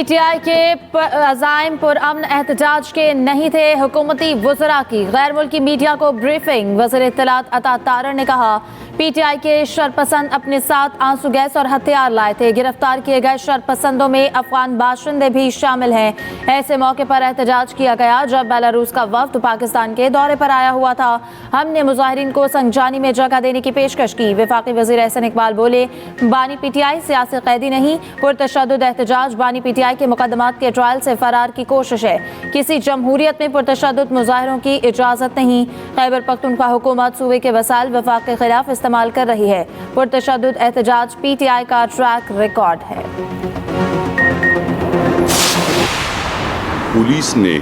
PTI के अज़ाइम पुरअमन एहतजाज के नहीं थे। हुकूमती वज़रा की गैर मुल्की मीडिया को ब्रीफिंग। वज़ीर इत्तलात अता तारर ने कहा पीटीआई के शरपसंद अपने साथ आंसू गैस और हथियार लाए थे। गिरफ्तार किए गए शरपसंदों में अफगान बाशिंदे भी शामिल हैं। ऐसे मौके पर एहतजाज किया गया जब बेलारूस का वफ्द पाकिस्तान के दौरे पर आया हुआ था। हमने मुजाहिरीन को संगजानी में जगह देने की पेशकश की। वफाकी वज़ीर एहसन इकबाल बोले बानी पीटीआई सियासी कैदी नहीं, पुरतशद्दुद एहतजाज बानी पीटीआई के मुकदमात के ट्रायल से फरार की कोशिश है। किसी जमहूरियत में पुरतशद्दुद मुजाहिरों की इजाजत नहीं। खैबर पख्तूनख्वा हुकूमत सूबे के वसाइल वफाक के खिलाफ इस्तेमाल कर रही है। पुरतशद्दुद एहतजाज पीटीआई का ट्रैक रिकॉर्ड है। पुलिस ने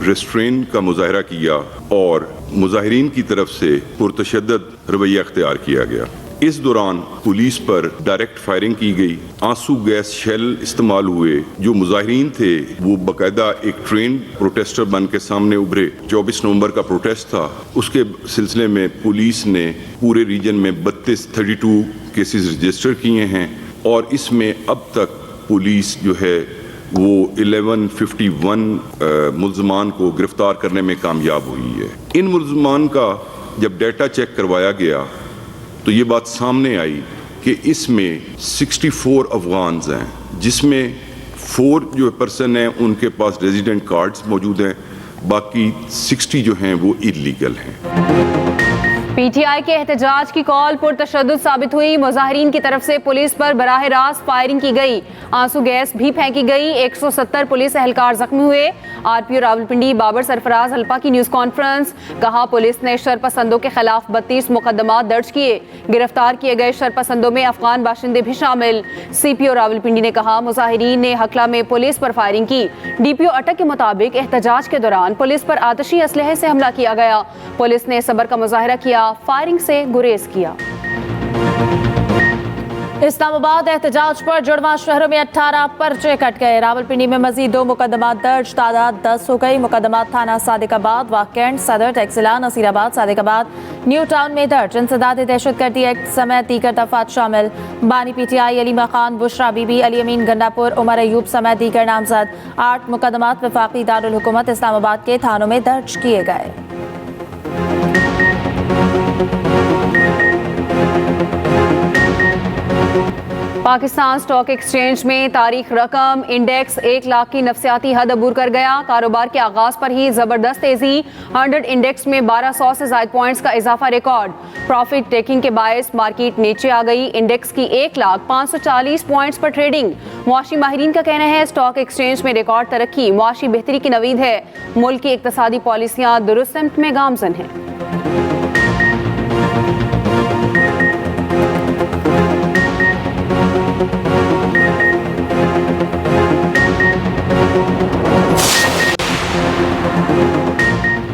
रेस्ट्रेन का मुजाहरा किया और मुजाहिरीन की तरफ से पुरतशद्दुद रवैया अख्तियार किया गया। इस दौरान पुलिस पर डायरेक्ट फायरिंग की गई। आंसू गैस शेल इस्तेमाल हुए। जो मुजाहिरीन थे वो बाकायदा एक ट्रेन प्रोटेस्टर बन के सामने उभरे। 24 नवंबर का प्रोटेस्ट था, उसके सिलसिले में पुलिस ने पूरे रीजन में 32 केसेस रजिस्टर किए हैं और इसमें अब तक पुलिस जो है वो 1151 मुल्ज़मान को गिरफ्तार करने में कामयाब हुई है। इन मुल्ज़मान का जब डेटा चेक करवाया गया तो ये बात सामने आई कि इसमें 64 अफगान्स हैं, जिसमें 4 जो पर्सन हैं उनके पास रेजिडेंट कार्ड्स मौजूद हैं, बाकी 60 जो हैं वो इलीगल हैं। पीटीआई के एहतजाज की कॉल पुरतशद्दुद साबित हुई। मुजाहिरीन की तरफ से पुलिस पर बराह रास्त फायरिंग की गई। आंसू गैस भी फेंकी गई। 170 पुलिस एहलकार जख्मी हुए। आरपीओ रावलपिंडी बाबर सरफराज हल्पा की न्यूज कॉन्फ्रेंस। कहा पुलिस ने शरपसंदों के खिलाफ 32 मुकदमात दर्ज किए। गिरफ्तार किए गए शरपसंदों में अफगान बाशिंदे भी शामिल। सीपीओ रावलपिंडी ने कहा मुजाहिरीन ने हकला में पुलिस पर फायरिंग की। डीपीओ अटक के मुताबिक एहतजाज के दौरान पुलिस पर आतिशी असलहे से हमला किया गया। पुलिस ने सब्र का मुजाहरा किया, फायरिंग से गुरेज किया। इस्लामाबाद एहतजाज पर जुड़वा शहरों में 18 पर्चे कट गए। रावलपिंडी में मजीद 2 मुकदमात दर्ज, तादाद 10 हो गई। मुकदमात थाना सादिकाबाद, वाकैंड, सदर, टैक्सिला, नसीराबाद, सादिकाबाद, न्यू टाउन में दर्ज। इंसदाद दहशतगर्दी एक्ट समेत दीगर दफात शामिल। बानी पीटीआई अलीमा खान, बुशरा बीबी, अली अमीन गंडापुर, उमर अयूब समेत दीगर नामजद। 8 मुकदमात वफाकी दारुल हुकूमत इस्लामाबाद के थानों में दर्ज किए गए। पाकिस्तान स्टॉक एक्सचेंज में तारीख रकम इंडेक्स 1 लाख की नफसियाती हद अबूर कर गया। कारोबार के आगाज पर ही जबरदस्त तेजी। 100 इंडेक्स में 1200 से ज्यादा पॉइंट्स का इजाफा रिकॉर्ड। प्रॉफिट टेकिंग के बायस मार्केट नीचे आ गई। इंडेक्स की 1,540 पॉइंट्स पर ट्रेडिंग। मुआशी माहिरीन का कहना है स्टॉक एक्सचेंज में रिकॉर्ड तरक्की मुआशी बेहतरी की नवीद है। मुल्क की इक्तसादी पॉलिसियां दुरुस्त सिमत में गामजन हैं।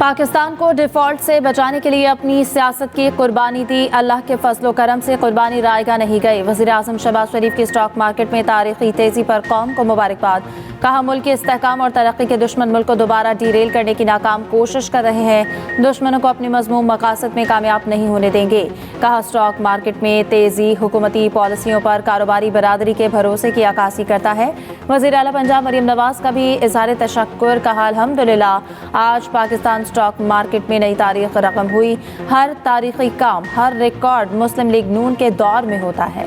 पाकिस्तान को डिफॉल्ट से बचाने के लिए अपनी सियासत की कुर्बानी दी। अल्लाह के फजलो करम से कुर्बानी रायगा नहीं गई। वज़ीर आज़म शहबाज शरीफ की स्टॉक मार्केट में तारीखी तेजी पर कौम को मुबारकबाद। कहा मुल्क के इस्तेहकाम और तरक्की के दुश्मन मुल्क को दोबारा डीरेल करने की नाकाम कोशिश कर रहे हैं। दुश्मनों को अपनी मज़मूम मकासद में कामयाब नहीं होने देंगे। कहा स्टॉक मार्केट में तेजी हुकूमती पॉलिसियों पर कारोबारी बरादरी के भरोसे की अक्कासी करता है। वज़ीर आला पंजाब मरियम नवाज का भी इज़हार तशक्कुर। कहा अल्हम्दुलिल्लाह आज पाकिस्तान स्टॉक मार्केट में नई तारीख रकम हुई। हर तारीखी काम, हर रिकॉर्ड मुस्लिम लीग नून के दौर में होता है।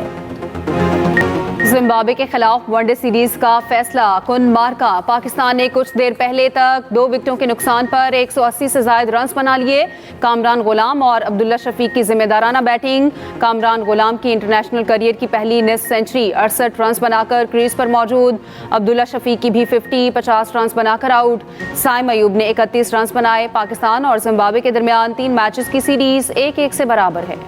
जिम्बाब्वे के खिलाफ वनडे सीरीज का फैसला कुन मार्का। पाकिस्तान ने कुछ देर पहले तक 2 विकेटों के नुकसान पर 180 से ज्यादा रन बना लिए। कामरान गुलाम और अब्दुल्ला शफीक की जिम्मेदाराना बैटिंग। कामरान गुलाम की इंटरनेशनल करियर की पहली नेस्ट सेंचुरी 68 रन बनाकर क्रीज पर मौजूद। अब्दुल्ला शफीक की भी 50 रन बनाकर आउट। साइम अयूब ने 31 रन बनाए। पाकिस्तान और जिम्बाब्वे के दरमियान 3 मैचेस की सीरीज 1-1 से बराबर है।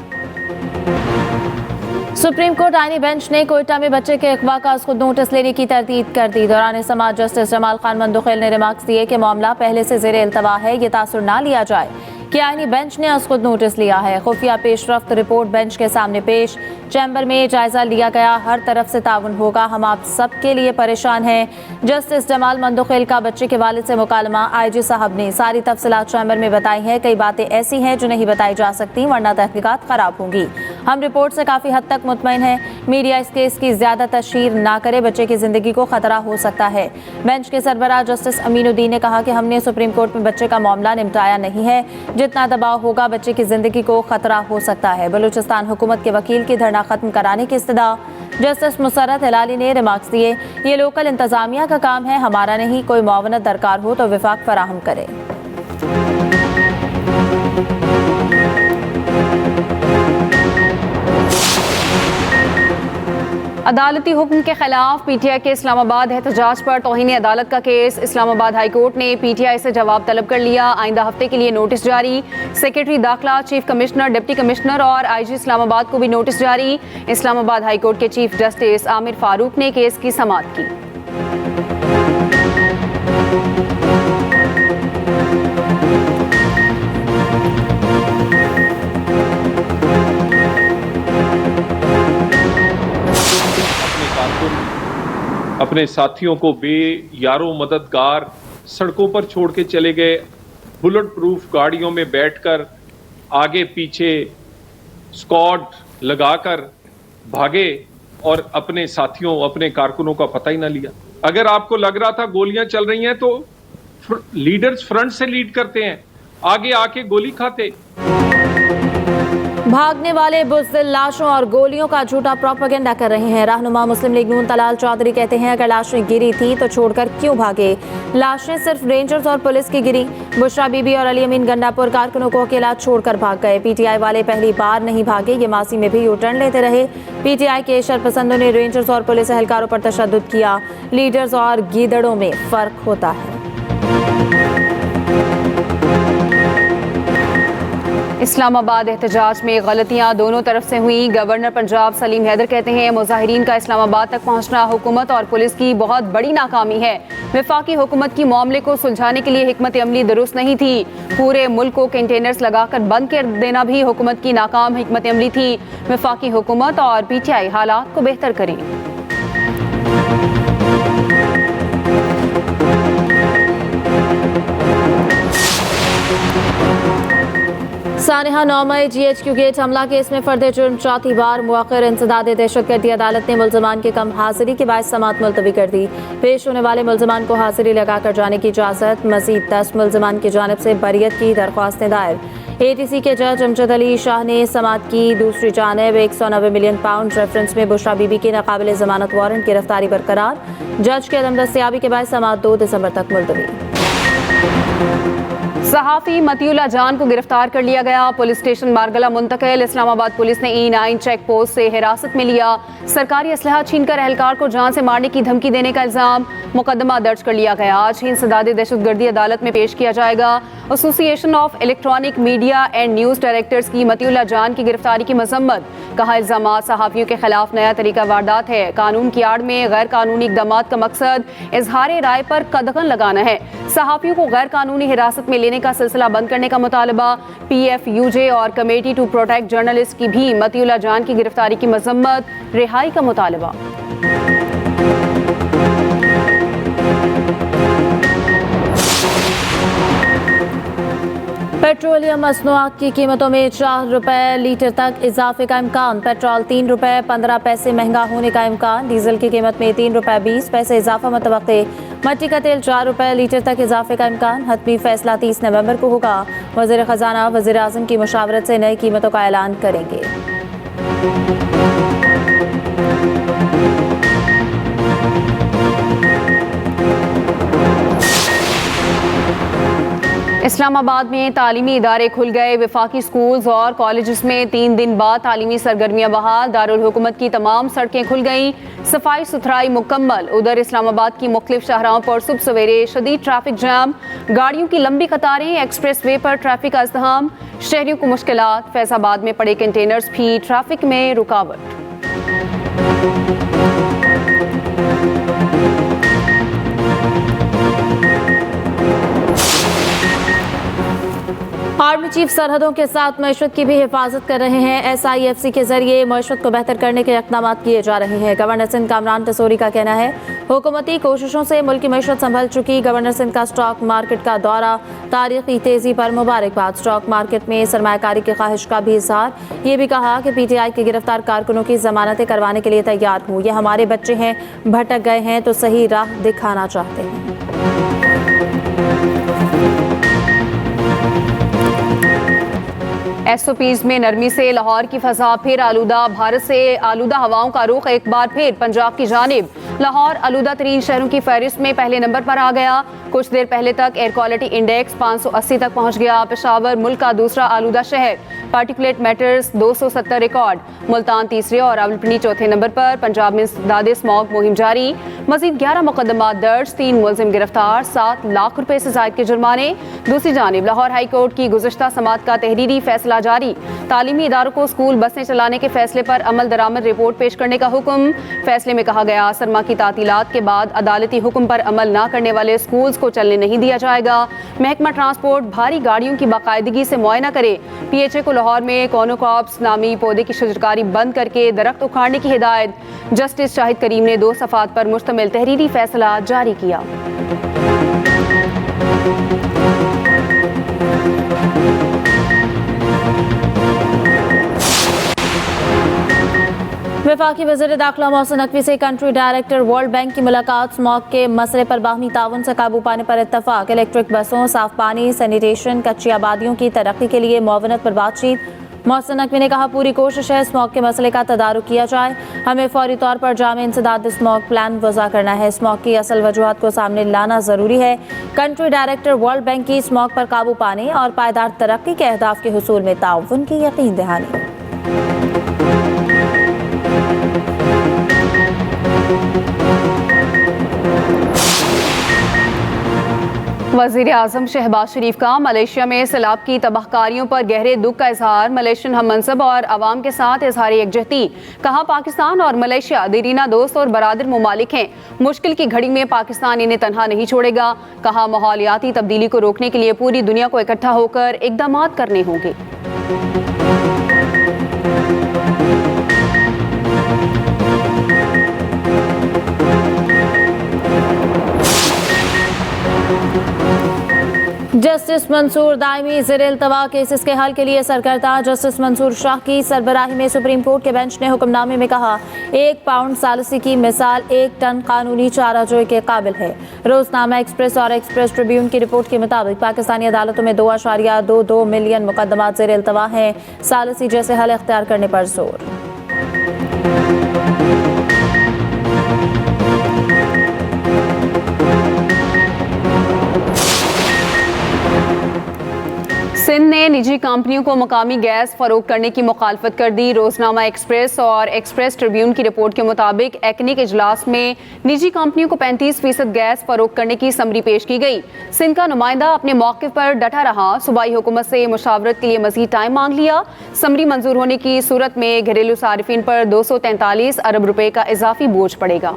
सुप्रीम कोर्ट आईनी बेंच ने कोयटा में बच्चे के अगवा का खुद नोटिस लेने की तरतीब कर दी। दौरान समाअत जस्टिस जमाल खान मंदुखेल ने रिमार्क्स दिए कि मामला पहले से ज़ेरे इल्तवा है, ये तासुर ना लिया जाए कि आईनी बेंच ने खुद नोटिस लिया है। खुफिया पेशरफ्त रिपोर्ट बेंच के सामने पेश। चैम्बर में जायजा लिया गया, हर तरफ से ताउन होगा, हम आप सब के लिए परेशान हैं। जस्टिस जमाल मंदुखेल का बच्चे के वालिद से मुकालमा। IG साहब ने सारी तफसीलात चैम्बर में बताई हैं। कई बातें ऐसी हैं जो नहीं बताई जा सकती वरना तहकीकात खराब होंगी। हम रिपोर्ट से काफ़ी हद तक मुतमईन हैं। मीडिया इस केस की ज़्यादा तशहीर ना करे, बच्चे की ज़िंदगी को खतरा हो सकता है। बेंच के सरबराह जस्टिस अमीनुद्दीन ने कहा कि हमने सुप्रीम कोर्ट में बच्चे का मामला निपटाया नहीं है। जितना दबाव होगा बच्चे की ज़िंदगी को खतरा हो सकता है। बलूचिस्तान हुकूमत के वकील की धरना खत्म कराने की इस्तदा जस्टिस मुसर्रत हिलाली ने रिमार्क्स दिए। ये लोकल इंतजामिया का काम है, हमारा नहीं। कोई मुआवनत दरकार हो तो विफाक फराहम करे। अदालती हुक्म के खिलाफ पीटीआई के इस्लामाबाद एहतजाज पर तौहीन अदालत का केस। इस्लामाबाद हाई कोर्ट ने पीटीआई से जवाब तलब कर लिया। आइंदा हफ्ते के लिए नोटिस जारी। सेक्रेटरी दाखिला, चीफ कमिश्नर, डिप्टी कमिश्नर और आईजी इस्लामाबाद को भी नोटिस जारी। इस्लामाबाद हाई कोर्ट के चीफ जस्टिस आमिर फारूक ने केस की समाअत की। अपने साथियों को यारों मददगार सड़कों पर छोड़ के चले गए। बुलेट प्रूफ गाड़ियों में बैठकर आगे पीछे स्क्वाड लगाकर भागे और अपने साथियों, अपने कारकुनों का पता ही ना लिया। अगर आपको लग रहा था गोलियां चल रही हैं तो लीडर्स फ्रंट से लीड करते हैं, आगे आके गोली खाते। भागने वाले बुज़दिल लाशों और गोलियों का झूठा प्रोपेगेंडा कर रहे हैं। रहनुमा मुस्लिम लीग नून तलाल चौधरी कहते हैं अगर लाशें गिरी थी तो छोड़कर क्यों भागे। लाशें सिर्फ रेंजर्स और पुलिस की गिरी। बुशरा बीबी और अली अमीन गंडापुर कारकुनों को अकेला छोड़कर भाग गए। पीटीआई वाले पहली बार नहीं भागे, ये मासी में भी यू टर्न लेते रहे। पीटीआई के शरपसंदों ने रेंजर्स और पुलिस एहलकारों पर तशद्दुद किया। लीडर्स और गीदड़ों में फर्क होता है। इस्लामाबाद एहतजाज में गलतियां दोनों तरफ से हुई। गवर्नर पंजाब सलीम हैदर कहते हैं मुजाहिरीन का इस्लामाबाद तक पहुंचना हुकूमत और पुलिस की बहुत बड़ी नाकामी है। वफाकी हुकूमत की मामले को सुलझाने के लिए हिकमत अमली दुरुस्त नहीं थी। पूरे मुल्क को कंटेनर्स लगाकर बंद कर देना भी हुकूमत की नाकाम हिकमत अमली थी। वफाकी हुकूमत और पीटीआई हालात को बेहतर करें। सानिहा 9 मई GHQ गेट हमला केस में फर्द जुर्म चौथी बार मुअख्खर इंसदाद दहशतगर्दी अदालत ने मुल्ज़मान के कम हाजिरी के बाद समाअत मुलतवी कर दी। पेश होने वाले मुल्ज़मान को हाजिरी लगाकर जाने की इजाज़त। मज़ीद 10 मुल्ज़मान की जानिब से बरियत की दरख्वास्तें दायर। ATC के जज अमजद अली शाह ने समाअत की। दूसरी जानिब 190 मिलियन पाउंड रेफरेंस में बुशरा बीबी की नाकाबिल ज़मानत वारंट गिरफ्तारी बरकरार। जज के अदम दस्तयाबी के बाद समाअत 2 दिसंबर तक मुलतवी। सहाफ़ी मतियुल्लाह जान को गिरफ्तार कर लिया गया। पुलिस स्टेशन मारगला मुंतकिल। इस्लामाबाद पुलिस ने E9 चेक पोस्ट से हिरासत में लिया। सरकारी असलहा छीनकर एहलकार को जान से मारने की धमकी देने का इल्जाम। मुकदमा दर्ज कर लिया गया। आज ही इंसदाद दहशतगर्दी अदालत में पेश किया जाएगा। Association of electronic media and news directors की मतियुल्लाह जान की गिरफ्तारी की मजम्मत। कहा इल्जामात सहाफ़ियों के खिलाफ नया तरीका वारदात है। कानून की आड़ में गैर कानूनी इक़दामात का मकसद इजहार राय पर कदगन लगाना है। सहाफ़ियों को गैर कानूनी हिरासत में लेने का सिलसिला बंद करने का मुतालबा। PFUJ और कमेटी टू प्रोटेक्ट जर्नलिस्ट की भी मतियुल्लाह जान की गिरफ्तारी की मजम्मत, रिहाई का मुतालबा। पेट्रोलियम मसनूआत की कीमतों में 4 रुपए लीटर तक इजाफे का इम्कान। पेट्रोल 3 रुपए 15 पैसे महंगा होने का इम्कान। डीजल की कीमत में 3 रुपए 20 पैसे इजाफा मुतवक्के। मट्टी का तेल 4 रुपए लीटर तक इजाफे का इम्कान। हतमी फैसला 30 नवंबर को होगा। वज़ीर ख़जाना वज़ीर आज़म की मुशावरत से नई कीमतों का ऐलान करेंगे। इस्लामाबाद में तालीमी इदारे खुल गए। वफाकी स्कूल्स और कॉलेजेस में 3 दिन बाद तालीमी सरगर्मियां बहाल। दारुल हुकूमत की तमाम सड़कें खुल गईं। सफाई सुथराई मुकम्मल। उधर इस्लामाबाद की मुख्तलिफ शाहराहों पर सुबह सवेरे शदीद ट्रैफिक जाम। गाड़ियों की लंबी कतारें। एक्सप्रेस वे पर ट्रैफिक का इज़्दिहाम। शहरियों को मुश्किलात। फैज़ाबाद में पड़े कंटेनर्स भी ट्रैफिक में रुकावट। आर्मी चीफ सरहदों के साथ मईशत की भी हिफाजत कर रहे हैं। SIFC के जरिए मईशत को बेहतर करने के इक़दाम किए जा रहे हैं। गवर्नर सिंध कामरान टसोरी का कहना है, हुकूमती कोशिशों से मुल्क की मईशत संभल चुकी। गवर्नर सिंध का स्टॉक मार्केट का दौरा, तारीखी तेजी पर मुबारकबाद। स्टॉक मार्केट में सरमायाकारी की ख्वाहिश का भी इजहार। ये भी कहा कि PTI के गिरफ्तार कारकुनों की जमानतें करवाने के लिए तैयार हूँ। ये हमारे बच्चे हैं, भटक गए हैं तो सही राह दिखाना चाहते हैं। SOPs में नरमी से लाहौर की फजा फिर आलूदा। भारत से आलूदा हवाओं का रुख एक बार फिर पंजाब की जानिब। लाहौर आलूदा तरीन शहरों की फहरिस्त में पहले नंबर पर आ गया। कुछ देर पहले तक एयर क्वालिटी इंडेक्स 580 तक पहुंच गया। पेशावर मुल्क का दूसरा आलूदा शहर, पार्टिकुलेट मैटर्स 270 रिकॉर्ड। मुल्तान तीसरे और रावलपिंडी चौथे नंबर पर। पंजाब में दादे स्मॉग मुहिम जारी। मजीद 11 मुकदमात दर्ज, 3 मुलजिम गिरफ्तार, 7 लाख रुपए से जायद के जुर्माने। दूसरी जानिब लाहौर हाई कोर्ट की गुज़श्ता समात का तहरीरी फैसला जारी। तालीमी इदारों को स्कूल बसें चलाने के फैसले पर अमल दरामद रिपोर्ट पेश करने का हुक्म। फैसले में कहा गया, सरमा की तातीलात के बाद अदालती हुक्म पर अमल न करने वाले स्कूल्स को चलने नहीं दिया जाएगा। महकमा ट्रांसपोर्ट भारी गाड़ियों की बाकायदगी से मुआयना करे। PHA को लाहौर में कॉनोकॉप्स नामी पौधे की शजरकारी बंद करके दरख्त उखाड़ने की हिदायत। जस्टिस शाहिद करीम ने 2 सफ़ात पर मुश्तमिल तहरीरी फैसला जारी किया। वफाकी वज़ीर दाखिला मोहसिन नकवी से कंट्री डायरेक्टर वर्ल्ड बैंक की मुलाकात। स्मॉग के मसले पर बाहमी ताउन से काबू पाने पर इत्तफाक। इलेक्ट्रिक बसों, साफ पानी, सैनिटेशन, कच्ची आबादियों की तरक्की के लिए मुआवनत पर बातचीत। मोहसिन नकवी ने कहा, पूरी कोशिश है स्मॉग के मसले का तदारुक किया जाए। हमें फौरी तौर पर जामे इंसदाद स्मॉग प्लान वज़ा करना है। स्मॉग की असल वजूहात को सामने लाना ज़रूरी है। कंट्री डायरेक्टर वर्ल्ड बैंक की स्मॉग पर काबू पाने और पायदार तरक्की के अहदाफ के हुसूल में ताउन की यकीन दहानी। वज़ीर आज़म शहबाज शरीफ का मलेशिया में सैलाब की तबाहकारियों पर गहरे दुख का इजहार। मलेशियन हम मनसब और अवाम के साथ इजहार यकजहती। कहा, पाकिस्तान और मलेशिया दीरीना दोस्त और बरादर मुमालिक हैं। मुश्किल की घड़ी में पाकिस्तान इन्हें तन्हा नहीं छोड़ेगा। कहा, माहौलियाती तब्दीली को रोकने के लिए पूरी दुनिया को इकट्ठा होकर इक़दाम करने होंगे। जस्टिस मंसूर दायमी ज़ेर-ए-इल्तवा केसेस के हल के लिए सरकर्ता। जस्टिस मंसूर शाह की सरबराही में सुप्रीम कोर्ट के बेंच ने हुक्मनामे में कहा, 1 पाउंड सालिसी की मिसाल 1 टन कानूनी चाराजोई के काबिल है। रोजनामा एक्सप्रेस और एक्सप्रेस ट्रिब्यून की रिपोर्ट के मुताबिक पाकिस्तानी अदालतों में 2.22 मिलियन मुकदमात ज़ेर-ए-इल्तवा हैं। सालिसी जैसे हल इख्तियार करने पर जोर। सिंध ने निजी कंपनियों को मकामी गैस फरोख्त करने की मुखालफत कर दी। रोजनामा एक्सप्रेस और एक्सप्रेस ट्रिब्यून की रिपोर्ट के मुताबिक एक्निक इजलास में निजी कंपनियों को 35% गैस फरोख्त करने की समरी पेश की गई। सिंध का नुमाइंदा अपने मौक़िफ़ पर डटा रहा। सूबाई हुकूमत से मुशावरत के लिए मज़ीद टाइम मांग लिया। समरी मंजूर होने की सूरत में घरेलू सारिफिन पर 243 अरब रुपए का इजाफी बोझ पड़ेगा।